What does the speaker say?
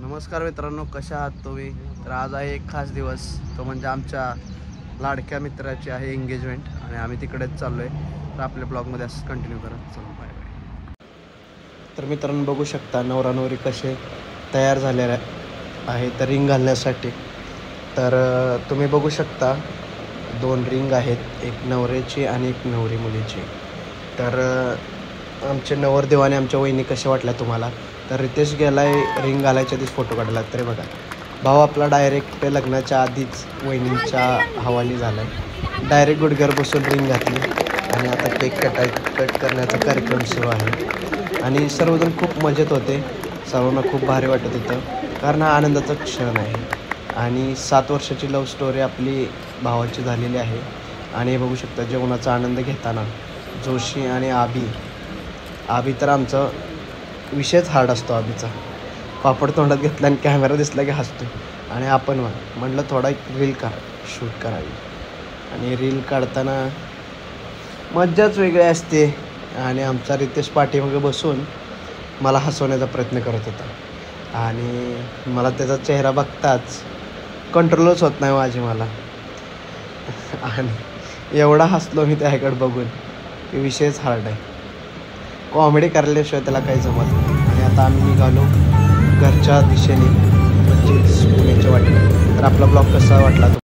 नमस्कार मित्रांनो, कशा आहात तुम्ही? तर आज आहे एक खास दिवस, तो म्हणजे आमच्या लाडक्या मित्राची आहे एंगेजमेंट आणि आम्ही तिकडेच चाललो आहे. तर आपल्या ब्लॉगमध्ये असं कंटिन्यू करत चलो, बाय बाय. तर मित्रांनो बघू शकता नवरा नवरी कसे तयार झालेले आहे तर रिंग घालण्यासाठी. तर तुम्ही बघू शकता 2 रिंग आहेत, एक नवऱ्याची आणि एक नवरी मुलीची. तर आमचे नवरदेवाने आमच्या वहिनी कशा वाटल्या तुम्हाला? तर रितेश गेलाय रिंग घालायच्या आधीच फोटो काढला. तरी बघा भाऊ आपला डायरेक्ट लग्नाच्या आधीच वहिनींच्या हवाली झाला आहे. डायरेक्ट गुडघ्यावर बसून रिंग घातली आणि आता केक कट करण्याचा कार्यक्रम सुरू आहे. आणि सर्वजण खूप मजेत होते, सर्वांना खूप भारी वाटत होतं, कारण हा आनंदाचा क्षण आहे. आणि 7 वर्षाची लव्ह स्टोरी आपली भावाची झालेली आहे. आणि बघू शकता जेवणाचा आनंद घेताना जोशी आणि आबी तर आमचा विषयच हार्ड असतो. आबीचा पापड तोंडात घेतला आणि कॅमेरा दिसला की हसतो. आणि आपण म्हटलं थोडा एक रील शूट करावी. आणि रील काढताना मज्जाच वेगळी असते. आणि आमचा रितेश पाठीमागे बसून मला हसवण्याचा प्रयत्न करत होता आणि मला त्याचा चेहरा बघताच कंट्रोलच होत नाही माझी मला. आणि एवढा हसलो मी त्याकडे बघून की विषयच हार्ड आहे. कॉमेडी करल्याशिवाय त्याला काही जमत नाही. आणि आता आम्ही निघालो घरच्या दिशेने, म्हणजे पुण्याच्या वाटेने. तर आपला ब्लॉग कसा वाटला